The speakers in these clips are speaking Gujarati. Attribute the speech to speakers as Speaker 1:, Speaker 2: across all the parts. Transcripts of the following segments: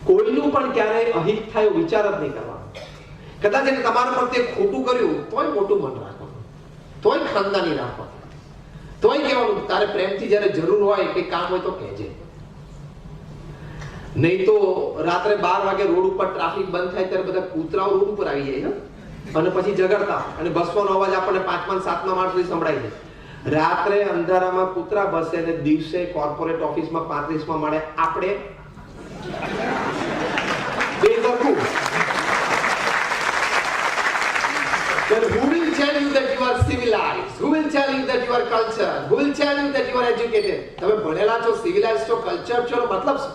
Speaker 1: કોઈનું પણ ક્યારેય અહિત થાય વિચાર જ નહીં કરવાનો. કદાચ એને તમારા પ્રત્યે ખોટું કર્યું તોય મોટું મન રાખવાનું, તોય ખાનદાની રાખવાનું, તોય કહેવાનું તારે પ્રેમથી જ્યારે જરૂર હોય કે કામ હોય તો કહેજે. નહીં તો રાત્રે 12 વાગે રોડ ઉપર ટ્રાફિક બંધ થાય ત્યારે બધા કૂતરાઓ રોડ ઉપર આવી જાય અને પછી ઝઘડતા, અને બસનો અવાજ આપણને 5મા 7મા માળ સુધી સંભળાય છે. રાત્રે અંધારામાં કૂતરા બસે અને દિવસે કોર્પોરેટ ઓફિસમાં 35મા માળે આપણે બેદરકું. Then who will tell you that you are civilized? Who will tell you that you are cultured? Who will tell you that you are educated? તમે ભણેલા છો, સિવિલાઇઝ છો, કલ્ચર છો, મતલબ શું?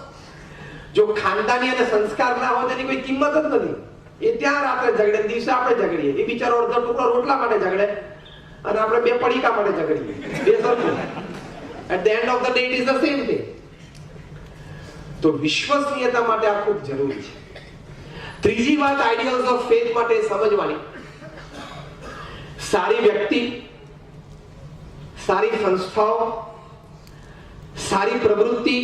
Speaker 1: જો ખાનદાની અને સંસ્કાર ના હોય તેની કોઈ કિંમત જ નથી. એ ત્યાં રાત્રે ઝઘડે, દિવસે આપણે ઝઘડીએ. એ બિચારો અડધો ટુકડો રોટલા માટે ઝઘડે અને આપણે 2 પડીકા માટે ઝઘડીએ. બે સરખું. At the end of the day it is the same thing. તો વિશ્વસનીયતા માટે આ ખૂબ જરૂરી છે. ત્રીજી વાત આઈડિયલ્સ ઓફ ફેથ માટે સમજવાની, સારી વ્યક્તિ, સારી સંસ્થાઓ, સારી પ્રવૃત્તિ,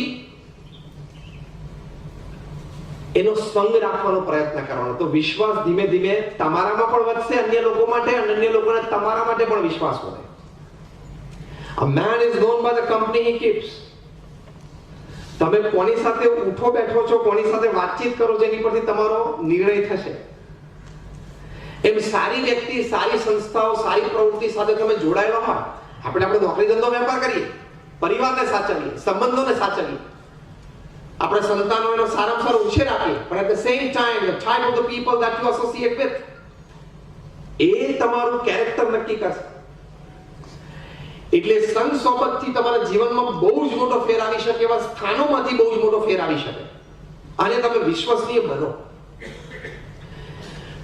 Speaker 1: એનો સંગ રાખવાનો પ્રયત્ન કરવાનો. તો વિશ્વાસ ધીમે ધીમે તમારામાં પણ વધશે, અન્ય લોકો માટે, અને અન્ય લોકોને તમારા માટે પણ વિશ્વાસ વધે. A man is known by the company he keeps. તમે કોની સાથે ઉઠો બેઠો છો, કોની સાથે વાતચીત કરો છો, એની પરથી તમારો નિર્ણય થશે. એમ સારી વ્યક્તિ, સારી સંસ્થાઓ, સારી પ્રવૃત્તિ સાથે તમે જોડાયેલા હોય. આપણે નોકરી ધંધો વેપાર કરીએ, પરિવારને સાચવીએ, સંબંધોને સાચવીએ, આપણે સંતાનોનો સારામાં સારો ઉછેર આપીએ, પણ at the same time the type of the people that you associate with, એ તમારું કેરેક્ટર નક્કી કરશે. એટલે સંગ સોબતથી તમારા જીવનમાં બહુ જ મોટો ફેર આવી શકે, એવા સ્થાનોમાંથી બહુ જ મોટો ફેર આવી શકે, અને તમે વિશ્વસનીય બનો.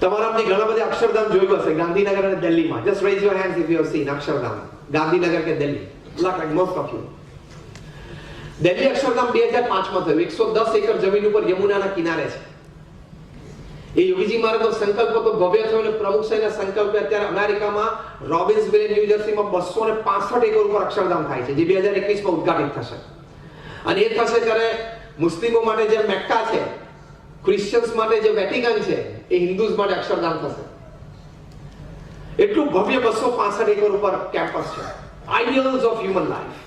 Speaker 1: તમારામાંથી ઘણા બધા અક્ષરધામ જોયું હશે, ગાંધીનગર અને દિલ્હીમાં. Just raise your hands if you have seen Akshardham, Gandhinagar કે Delhi. Like most of you. Delhi Akshardham 2005માં થયું. 110 એકર જમીન ઉપર યમુનાના કિનારે છે. એ યોગીજી મહારાજનો સંકલ્પ તો ભવ્ય થયો, અને પ્રમુખ સાહેબના સંકલ્પે અત્યારે અમેરિકામાં રોબિન્સવિલ, ન્યૂ જર્સીમાં 265 એકર ઉપર અક્ષરધામ થાય છે, જે 2021માં ઉદ્ઘાટિત થશે. અને એ થશે ત્યારે મુસ્લિમો માટે જે મેક્કા છે, ક્રિશ્ચિયન્સ માટે જે વેટિકન છે, એ હિન્દુઝ માટે અક્ષરધામ થશે. એટલું ભવ્ય 265 એકર ઉપર કેમ્પસ છે. આઈડિયલ્સ ઓફ હ્યુમન લાઈફ.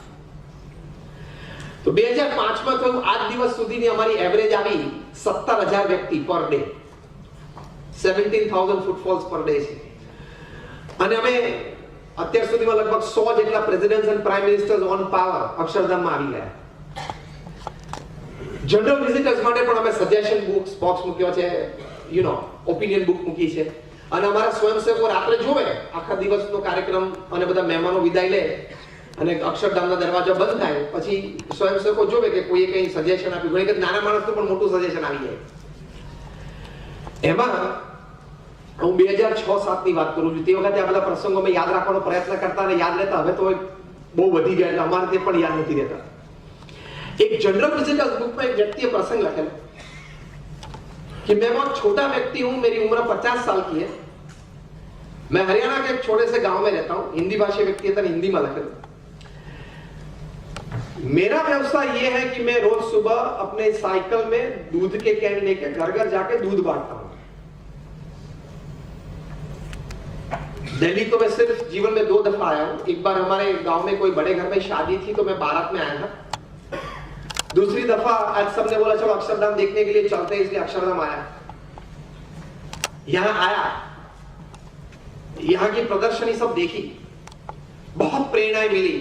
Speaker 1: તો 2005માં થયું. આજ દિવસ સુધીની અમારી એવરેજ આવી 17,000 વ્યક્તિ પર ડે, 17,000 ફૂટફોલ્સ પર ડે છે. અને અમે અત્યાર સુધીમાં લગભગ 100 જેટલા પ્રેસિડેન્ટ્સ અને પ્રાઇમ મિનિસ્ટર્સ ઓન પાવર અક્ષરધામમાં આવી ગયા. જનરલ વિઝિટર્સ માટે પણ અમે સજેશન બોક્સ મૂક્યો છે, ઓપિનિયન બુક મૂકી છે. અને અમારા સ્વયંસેવકો રાત્રે જોવે આખા દિવસનો કાર્યક્રમ, અને બધા મહેમાનો વિદાય લે અને અક્ષરધામના દરવાજા બંધ થાય પછી સ્વયંસેવકો જોવે કે કોઈએ કઈ સજેશન આપ્યું. ઘણી વખત નાના માણસનું પણ મોટું સજેશન આવી જાય. એમાં હું 2006-07ની વાત કરું છું. તે વખતે આ બધા પ્રસંગો અમે યાદ રાખવાનો પ્રયત્ન કરતા અને યાદ રહેતા. હવે તો બહુ વધી ગયા, એટલે અમારે તે પણ યાદ નથી રહેતા. એક જનરલ વિઝિટર્સ બુકમાં એક વ્યક્તિએ પ્રસંગ લખેલો कि मैं बहुत छोटा व्यक्ति हूं, मेरी उम्र 50 साल की है, मैं हरियाणा के एक छोटे से गांव में रहता हूं. हिंदी भाषी व्यक्ति है, हिंदी में लखे. मेरा व्यवसाय ये है कि मैं रोज सुबह अपने साइकिल में दूध के कैन लेके घर घर जाके दूध बांटता हूं. दिल्ली तो मैं सिर्फ जीवन में 2 दफा आया हूं. एक बार हमारे गांव में कोई बड़े घर में शादी थी, तो मैं बारात में आया था. दूसरी दफा आज सबने बोला चलो अक्षरधाम देखने के लिए चलते हैं, इसलिए अक्षरधाम आया. यहां आया, यहां की प्रदर्शनी सब देखी, बहुत प्रेरणा मिली.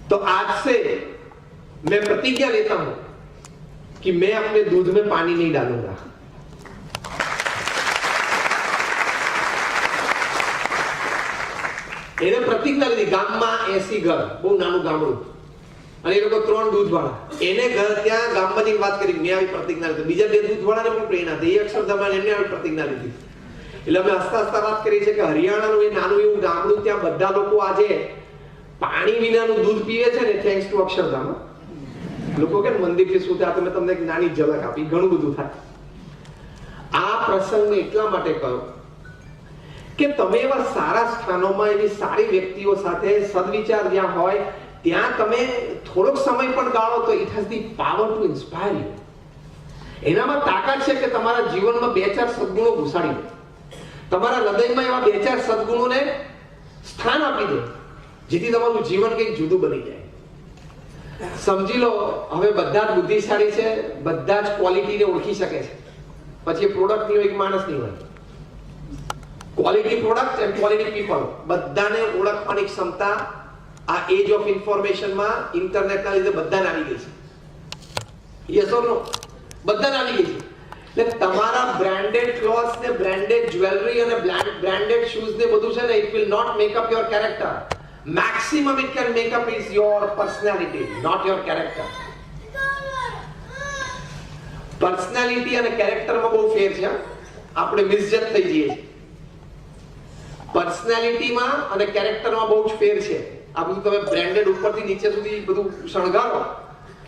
Speaker 1: तो आज से मैं प्रतिज्ञा लेता हूं कि मैं अपने दूध में पानी नहीं डालूंगा. એને પ્રતિજ્ઞા લીધી. ગામમાં 80 ઘર, બહુ નાનું ગામડું, અને એ લોકો 3 દૂધવાળા. એને ઘર ત્યાં ગામમાં જઈને વાત કરી, મેં આવી પ્રતિજ્ઞા લીધી. બીજા 2 દૂધવાળાને પણ પ્રેરણા થઈ. અક્ષરધામમાં એમને આવી પ્રતિજ્ઞા લીધી. એટલે અમે હસતા હસતા વાત કરી છે કે હરિયાણાનું એ નાનું એવું ગામડું, ત્યાં બધા લોકો આજે પાણી વિનાનું દૂધ પીવે છે ને, થેન્ક્સ ટુ અક્ષરધામ. લોકો કે મંદિરથી શું થાય, મેં તમને એક નાની ઝલક આપી, ઘણું બધું થાય. આ પ્રસંગ એટલા માટે કહ્યો કે તમે એવા સારા સ્થાનોમાં, એવી સારી વ્યક્તિઓ સાથે સદવિચાર જ્યાં હોય, ત્યાં તમે થોડોક સમય પણ ગાળો તો it has the power to inspire you. એનામાં તાકાત છે કે તમારા જીવનમાં 2-4 સદગુણો ઘુસાડી દે, તમારા હૃદયમાં એવા 2-4 સદગુણોને સ્થાન આપી દે, જેથી તમારું જીવન કંઈક જુદું બની જાય. સમજી લો, હવે બધા જ બુદ્ધિશાળી છે, બધા જ ક્વોલિટીને ઓળખી શકે છે, પછી પ્રોડક્ટ ની હોય એક માણસ ની હોય. Quality product and quality people બધાને ઓળખવાની ક્ષમતા આ એજ ઓફ ઇન્ફોર્મેશનમાં ઇન્ટરનેટના લીધે બધાને આવી ગઈ છે. Yes or no? બધાને આવી ગઈ છે. એટલે તમારા બ્રાન્ડેડ ક્લોથ્સ ને બ્રાન્ડેડ જ્વેલરી અને બ્રાન્ડેડ શૂઝ ને બધું છે ને, it will not make up your character. Maximum it can make up is your personality, not your character. Personality અને કેરેક્ટરમાં બહુ ફેર છે. આપણે મિસજજ થઈ જઈએ છીએ. પર્સનાલિટીમાં અને કેરેક્ટરમાં બહુ જ ફેર છે. આ બધું તમે બ્રાન્ડેડ ઉપરથી નીચે સુધી બધું શણગારો,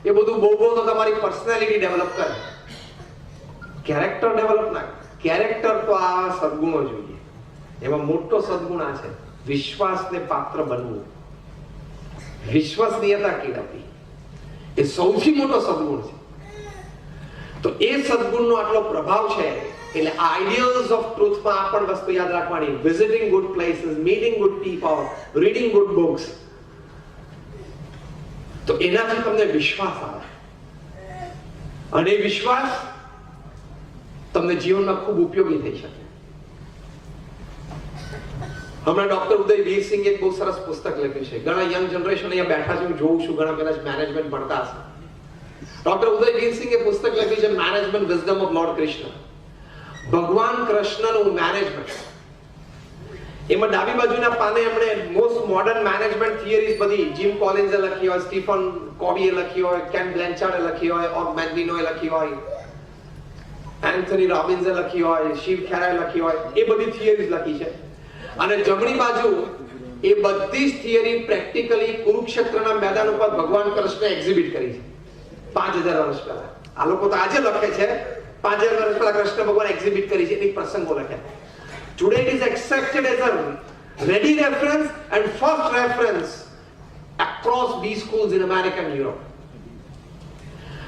Speaker 1: એ બધું બહુ તો તમારી પર્સનાલિટી ડેવલપ કરે, કેરેક્ટર ડેવલપ ના. કેરેક્ટર તો આ સદગુણો જોઈએ. એમાં મોટો સદગુણ આ છે, વિશ્વાસને પાત્ર બનવું, વિશ્વસનીયતા કેળવવી. એ સૌથી મોટો સદગુણ છે. તો એ સદગુણનો આટલો પ્રભાવ છે. એટલે આઈડિયલ્સ ઓફ ટ્રુથમાં આ પણ વસ્તુ યાદ રાખવાની, visiting good places, meeting good people, reading good books. તો એનાથી તમને વિશ્વાસ આવે, અને વિશ્વાસ તમને જીવનમાં ખૂબ ઉપયોગી થઈ શકે. હમણાં ડોક્ટર ઉદય વીરસિંહે એક બહુ સરસ પુસ્તક લખ્યું છે. ઘણા યંગ જનરેશન અહીંયા બેઠા છે, હું જોઉં છું, ઘણા કદાચ મેનેજમેન્ટ ભણતા હશે. ડોક્ટર ઉદય વીરસિંહે પુસ્તક લખ્યું છે management wisdom of lord Krishna. ભગવાન કૃષ્ણનું મેનેજમેન્ટ. એમાં ડાબી બાજુના પાને એમણે મોસ્ટ મોડર્ન મેનેજમેન્ટ થિયરીઝ બધી જીમ કોલિન્સે લખી હોય, સ્ટીફન કોવીએ લખી હોય, કેન બ્લેન્ચાર્ડે લખી હોય, ઓગ મેગ્નિનોએ લખી હોય, એન્થની રોબિન્સે લખી હોય, શિવ ખેરાએ લખી હોય, એ બધી થિયરીઝ લખી છે. અને જમણી બાજુ એ બધી જ થિયરી પ્રેક્ટિકલી કુરુક્ષેત્રના મેદાન ઉપર ભગવાન કૃષ્ણે એક્ઝિબિટ કરી છે 5000 વર્ષ પહેલા. આ લોકો તો આજે લખે છે 5000 વર્ષ પહેલા કૃષ્ણ ભગવાન એક્ઝિબિટ કરી છે, એની પ્રસંગો લખે. Today it is accepted as a ready reference and first reference across B schools in America and Europe.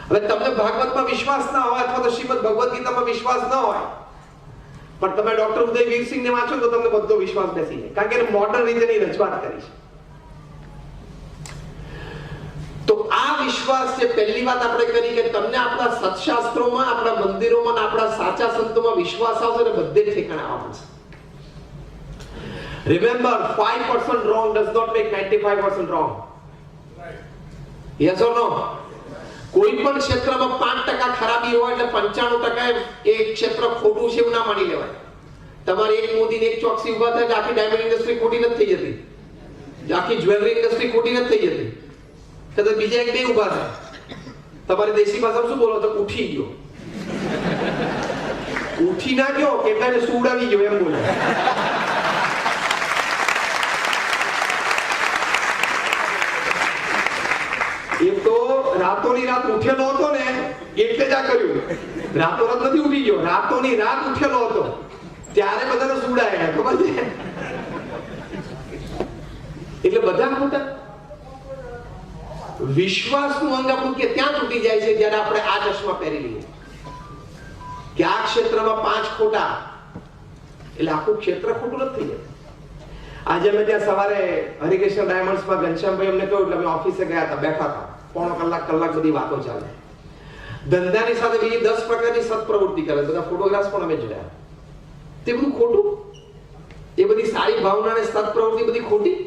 Speaker 1: હવે તમને ભાગવતમાં વિશ્વાસ ના હોય અથવા તો શ્રીમદ ભગવદ ગીતામાં વિશ્વાસ ના હોય, પણ તમે ડોક્ટર ઉદય વીરસિંહને વાંચો તો તમને બધો વિશ્વાસ બેસી જાય, કારણ કે એને મોડર્ન રીતે રજૂઆત કરી છે. તો આ વિશ્વાસ છે. પહેલી વાત આપણે કરી કે તમને આપણા સત્શાસ્ત્રોમાં, આપણા મંદિરોમાં, આપણા સાચા સંતોમાં વિશ્વાસ આવશે ને બધે ઠેકાણે આવવા મળશે. Remember, 5% wrong does not make 95% wrong. Yes or no? કોઈ પણ ક્ષેત્રમાં 5% ખરાબી હોય એટલે 95% એ ક્ષેત્ર ખોટું છે એવું ના માની લેવાય. તમારે એક મોદી ને એક ચોકસી ઉભા થાય આખી ડાયમંડ ઇન્ડસ્ટ્રી ખોટી નથી થઈ જતી, આખી જ્વેલરી ઇન્ડસ્ટ્રી ખોટી નથી થઈ જતી. કદાચ બીજા એક બે ઉભા થાય, તમારી દેશી ભાષામાં શું બોલો તો ઉઠી ગયો, ઉઠી ના ગયો, કેટલાને સુવડાવી ગયો એમ બોલે. એ તો રાતોની રાત ઉઠેલો હતો ને એટલે જ આ કર્યું. રાતોરાત નથી ઉઠી ગયો, રાતોની રાત ઉઠેલો હતો ત્યારે બધાને સુવડાયા, ખબર છે? એટલે બધા ખોટા. વિશ્વાસનું અંગ આપણું કે ત્યાં તૂટી જાય છે જ્યારે આપણે આ ચશ્મા પહેરી લઈએ કે આ ક્ષેત્રમાં 5 ખોટા, એટલે આખું ક્ષેત્ર ખોટું નથી થઈ જાય. આજે અમે ત્યાં સવારે હરિકૃષ્ણ ડાયમંડ્સમાં ઘનશ્યામભાઈ અમને કહ્યું એટલે અમે ઓફિસે ગયા હતા, બેઠા હતા, પોણો કલાક બધી વાતો ચાલે. ધંધાની સાથે બીજી 10 પ્રકારની સત્પ્રવૃત્તિ કરે, બધા ફોટોગ્રાફ્સ પણ અમે જોયા. તે બધું ખોટું, એ બધી સારી ભાવના અને સત્પ્રવૃત્તિ બધી ખોટી.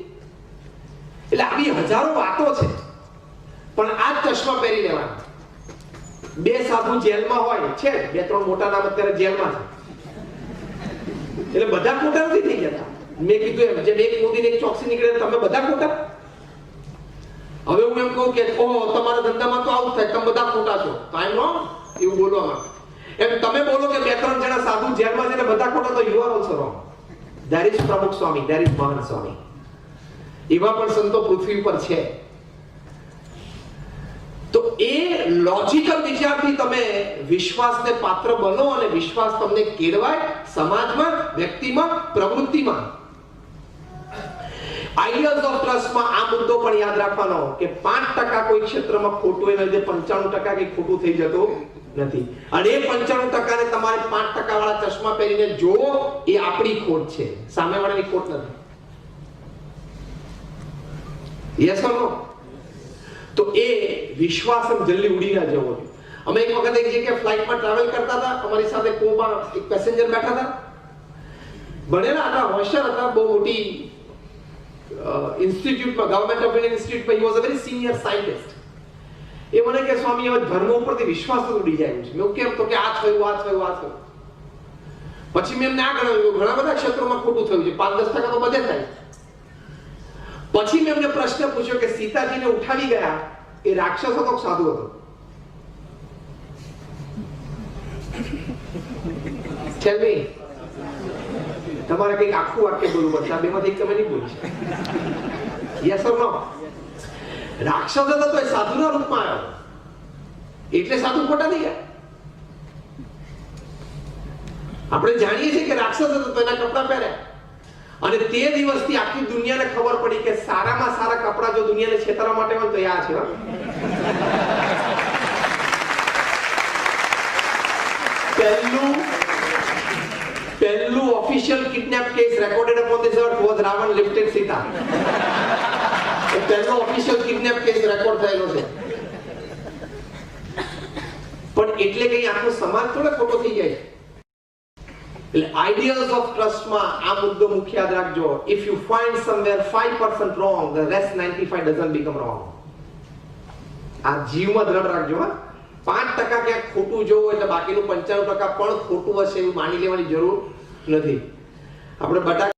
Speaker 1: એટલે આવી હજારો વાતો છે, પણ આ ચશ્મા પહેરી લેવાના. 2 સાધુ જેલમાં હોય છે, 2-3 મોટા નામ અત્યારે જેલમાં છે, એટલે બધા ખોટા નથી થઈ ગયા. મેં કીધું એમ, જેમ એક મોદી ને એક ચોકસી નીકળે તમે બધા ખોટા. હવે હું એમ કહું કે ઓહો તમારા ધંધામાં તો આવું થાય, તમે બધા ખોટા છો, તો આઈ એમ રોંગ એવું બોલવામાં. એમ તમે બોલો કે 2-3 જણા સાધુ જેલમાં છે ને બધા ખોટા, તો you are also wrong. There is પ્રમુખ સ્વામી, ધેર ઇઝ મહાન સ્વામી, એવા પણ સંતો પૃથ્વી પર છે. તો એ લોજિકલ વિચારથી તમે વિશ્વાસને પાત્ર બનો અને વિશ્વાસ તમને કેળવાય સમાજમાં, વ્યક્તિમાં, પ્રવૃત્તિમાં. આઈડિયલ્સ ઓફ ટ્રસ્ટમાં આ મુદ્દો પણ યાદ રાખવાનો કે 5% કોઈ ક્ષેત્રમાં ખોટું એના લીધે 95% કે ખોટું થઈ જતું નથી. અને એ 95% ને તમારે 5% વાળા ચશ્મા પહેરીને જોવો, એ આપણી ખોટ છે, સામેવાળાની ખોટ નથી. યસ ઓર નો? તો એ વિશ્વાસ જલ્દી ઉડી ના જવો જોઈએ. અમે એક વખત એક જગ્યાએ ફ્લાઇટમાં ટ્રાવેલ કરતા હતા, અમારી સાથે કોમાં એક પેસેન્જર બેઠા હતા, ભણેલા હતા, હોશિયાર હતા, બહુ મોટી ઇન્સ્ટિટ્યૂટમાં, government of Indian institute, he was a very senior scientist. એ મને કે સ્વામી હવે ધર્મ ઉપરથી વિશ્વાસ ઉડી જાય છે. મેં કેમ? તો કે આ થયું, આ થયું, આ થયું. પછી મેં એમને આ ગણાવ્યું, ઘણા બધા ક્ષેત્રોમાં ખોટું થયું છે, 5-10% તો બધે થાય. પછી મેં એમને પ્રશ્ન પૂછ્યો કે સીતાજીને ઉઠાવી ગયા એ રાક્ષસ હતો કે સાધુ હતો? Tell me. તમારે કંઈક આખું વાક્ય બોલવું પડશે, આ બેમાંથી એક તમે નહીં બોલી શકો. યસ ઓર નો? રાક્ષસ હતો તો એ સાધુના રૂપમાં આવ્યો, એટલે સાધુ ખોટા થઈ ગયા. આપણે જાણીએ છીએ કે રાક્ષસ હતો તો એના કપડા પહેર્યા, અને તે દિવસથી આખી દુનિયાને ખબર પડી કે સારામાં સારા કપડા જો દુનિયાને છેતરવા માટે હોય તો આ છે. પહેલું official kidnap case recorded upon this earth was Ravan lifted Sita. પહેલો ઓફિશિયલ કિડનેપ કેસ રેકોર્ડ થયેલો છે. પણ એટલે કઈ આખો સમાજ થોડો ખોટો થઈ જાય. એટલે આઈડિયલ્સ ઓફ ટ્રસ્ટમાં આ મુદ્દો મુખ્ય યાદ રાખજો. If you find somewhere 5% wrong, the rest 95 doesn't become wrong. આ જીવમાં દ્રઢ રાખજો. 5% ક્યાંક ખોટું જોવો એટલે બાકીનું 95% પણ ખોટું હશે એવું માની લેવાની જરૂર નથી. આપણે બટાકા